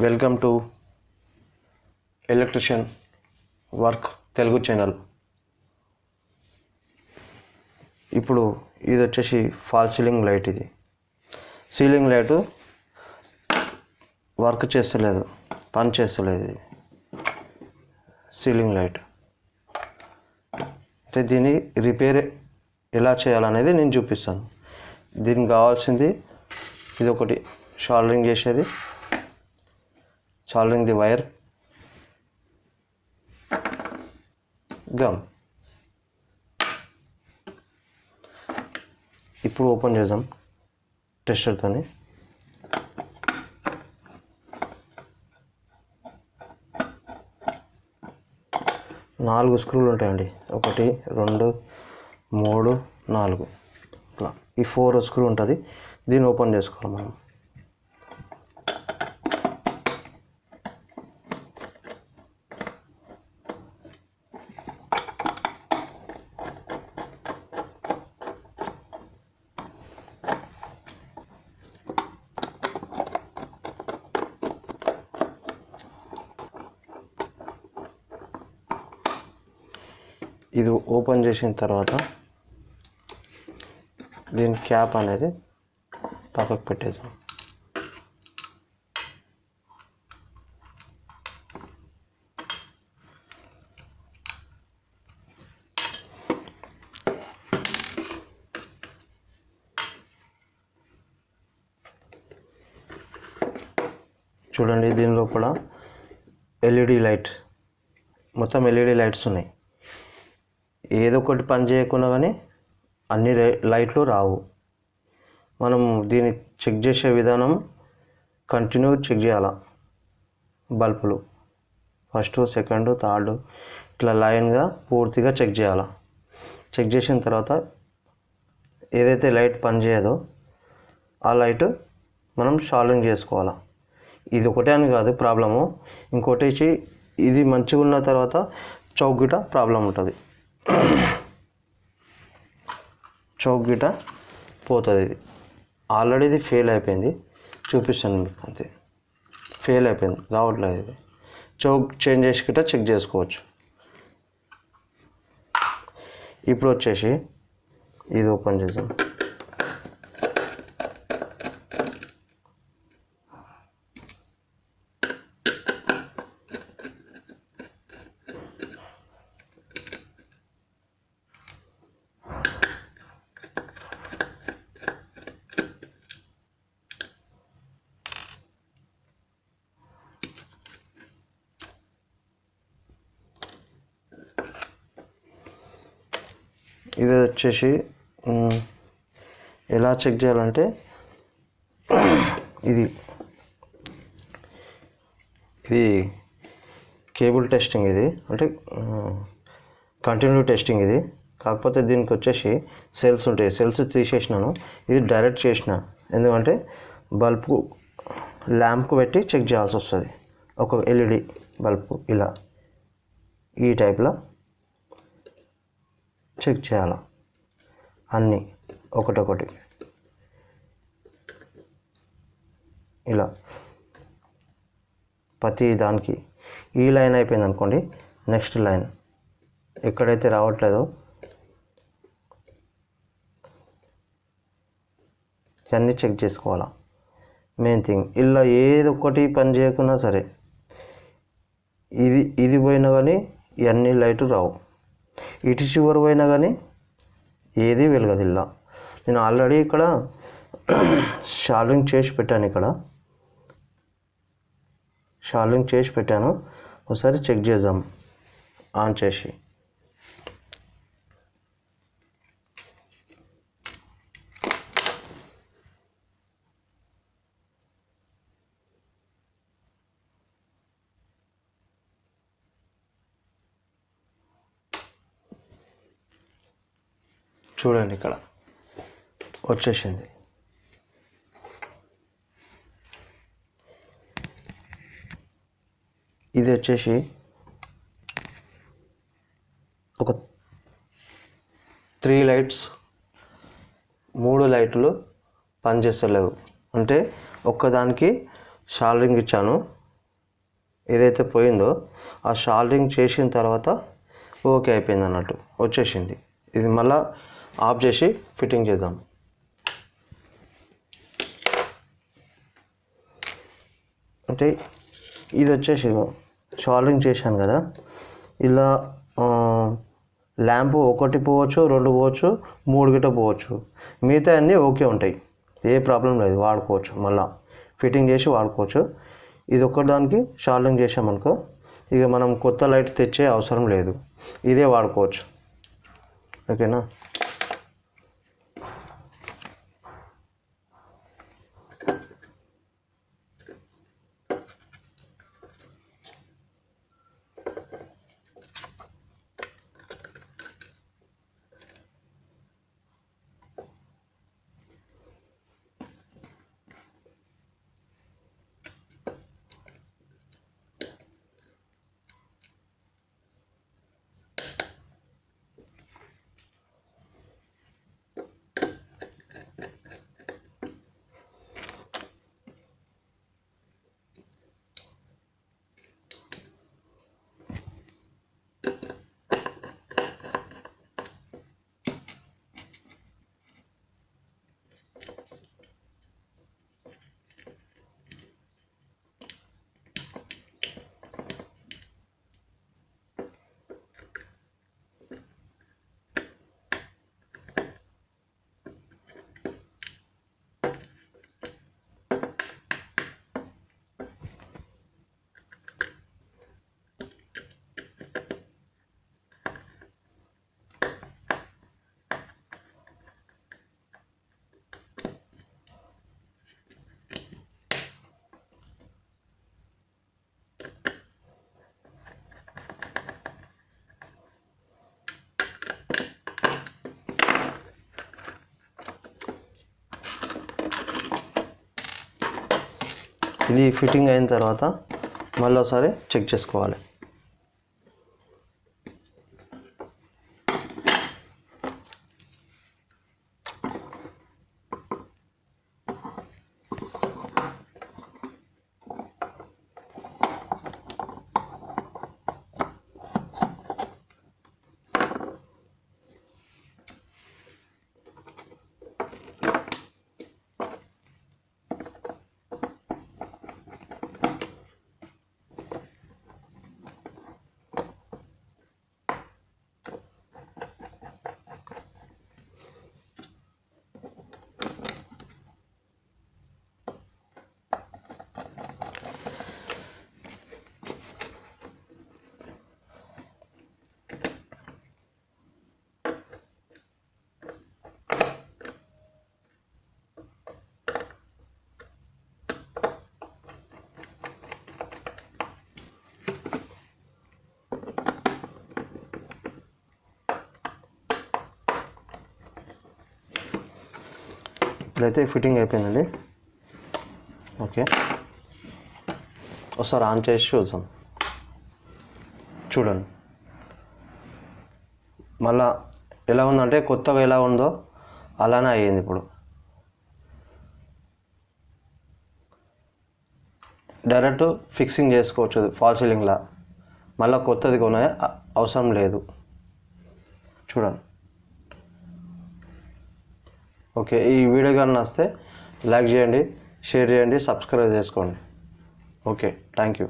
Welcome to electrician work Telugu channel. ఇప్పుడు ఇది వచ్చేసి ఫాల్ సీలింగ్ లైట్. ఇది సీలింగ్ లైటు వర్క్ చేస్తలేదు, పని చేస్తలేదు. ఇది సీలింగ్ లైట్ అంటే దీన్ని రిపేర్ ఎలా చేయాలనేది నేను చూపిస్తాను. దీనికి కావాల్సింది ఇది ఒకటి, షాల్డరింగ్ చేసేది, షాల్డరింగ్ ది వైర్, గమ్. ఇప్పుడు ఓపెన్ చేద్దాం టెస్టర్తోని. నాలుగు స్క్రూలు ఉంటాయండి, 1 2 3 4 ఇట్లా. ఈ 4 స్క్రూ ఉంటుంది. దీన్ని ఓపెన్ చేసుకోవాలి మనం. ఇది ఓపెన్ చేసిన తర్వాత దీని క్యాప్ అనేది పక్కకు పెట్టేసాం. చూడండి, దీని లోపల ఎల్ఈడి లైట్, మొత్తం ఎల్ఈడి లైట్స్ ఉన్నాయి. ఏదో ఒకటి పని చేయకుండా కానీ అన్ని లైట్లు రావు. మనం దీన్ని చెక్ చేసే విధానం కంటిన్యూ చెక్ చేయాల. బల్బులు ఫస్ట్, సెకండ్, థర్డ్ ఇట్లా లైన్గా పూర్తిగా చెక్ చేయాలి. చెక్ చేసిన తర్వాత ఏదైతే లైట్ పని చేయదో ఆ లైట్ మనం షాల్డరింగ్ చేసుకోవాలి. ఇది ఒకటే అని కాదు ప్రాబ్లము, ఇంకోటి ఇది మంచిగా ఉన్న తర్వాత చౌక్ గిట ప్రాబ్లం ఉంటుంది. చౌక్ గిట పోతుంది. ఇది ఆల్రెడీ ఇది ఫెయిల్ అయిపోయింది, చూపిస్తాను మీకు. అంతే, ఫెయిల్ అయిపోయింది, రావట్లేదు. ఇది చౌక్ చేంజ్ చేసి గిట చెక్ చేసుకోవచ్చు. ఇప్పుడు వచ్చేసి ఇది ఓపెన్ చేద్దాం. ఇది వచ్చేసి ఎలా చెక్ చేయాలంటే, ఇది కేబుల్ టెస్టింగ్. ఇది అంటే కంటిన్యూ టెస్టింగ్. ఇది కాకపోతే దీనికి వచ్చేసి సెల్స్ ఉంటాయి. సెల్స్ తీసేసినాను, ఇది డైరెక్ట్ చేసిన. ఎందుకంటే బల్బు ల్యాంప్కు పెట్టి చెక్ చేయాల్సి వస్తుంది. ఒక ఎల్ఈడి బల్బు ఇలా ఈ టైప్లో చెక్ చేయాలి. అన్నీ ఒకటొకటి ఇలా ప్రతి దానికి. ఈ లైన్ అయిపోయింది అనుకోండి, నెక్స్ట్ లైన్ ఎక్కడైతే రావట్లేదో ఇవన్నీ చెక్ చేసుకోవాలా. మెయిన్ థింగ్, ఇలా ఏదొక్కటి పని చేయకున్నా సరే ఇది పోయినా కానీ ఇవన్నీ లైట్లు రావు. ఇటు చివరి పోయినా కానీ ఏది వెలగదు. ఇలా నేను ఆల్రెడీ ఇక్కడ షాల్డరింగ్ చేసి పెట్టాను. ఇక్కడ షాల్డరింగ్ చేసి పెట్టాను. ఒకసారి చెక్ చేద్దాం ఆన్ చేసి. చూడండి, ఇక్కడ వచ్చేసింది. ఇది వచ్చేసి ఒక 3 లైట్స్, 3 లైట్లు పనిచేస్తలేవు. అంటే ఒక్కదానికి షాల్డరింగ్ ఇచ్చాను, ఏదైతే పోయిందో ఆ షాల్డరింగ్ చేసిన తర్వాత ఓకే అయిపోయింది అన్నట్టు, వచ్చేసింది. ఇది మళ్ళీ ఆఫ్ చేసి ఫిట్టింగ్ చేద్దాం. అంటే ఇది వచ్చేసి షాల్డరింగ్ చేశాను కదా, ఇలా ల్యాంపు ఒకటి పోవచ్చు, 2 పోవచ్చు, 3 గిట్ట పోవచ్చు. మిగతా అన్నీ ఓకే ఉంటాయి, ఏ ప్రాబ్లం లేదు, వాడుకోవచ్చు. మళ్ళీ ఫిట్టింగ్ చేసి వాడుకోవచ్చు. ఇది ఒక్కదానికి షాల్డరింగ్ చేసామనుకో ఇక మనం కొత్త లైట్ తెచ్చే అవసరం లేదు, ఇదే వాడుకోవచ్చు. ఓకేనా? ఇది ఫిట్టింగ్ అయిన తర్వాత మళ్ళీ ఒకసారి చెక్ చేసుకోవాలి. ఇప్పుడైతే ఫిట్టింగ్ అయిపోయిందండి. ఓకే, ఒకసారి ఆన్ చేసి చూద్దాం. చూడండి మళ్ళా ఎలా ఉందంటే కొత్తగా ఎలా ఉందో అలానే అయ్యింది. ఇప్పుడు డైరెక్ట్ ఫిక్సింగ్ చేసుకోవచ్చు ఫాల్ సీలింగ్లా, మళ్ళీ కొత్తది కొనే అవసరం లేదు. చూడండి. ఓకే, ఈ వీడియో కానీ నచ్చితే లైక్ చేయండి, షేర్ చేయండి, సబ్స్క్రైబ్ చేసుకోండి. Okay, thank you.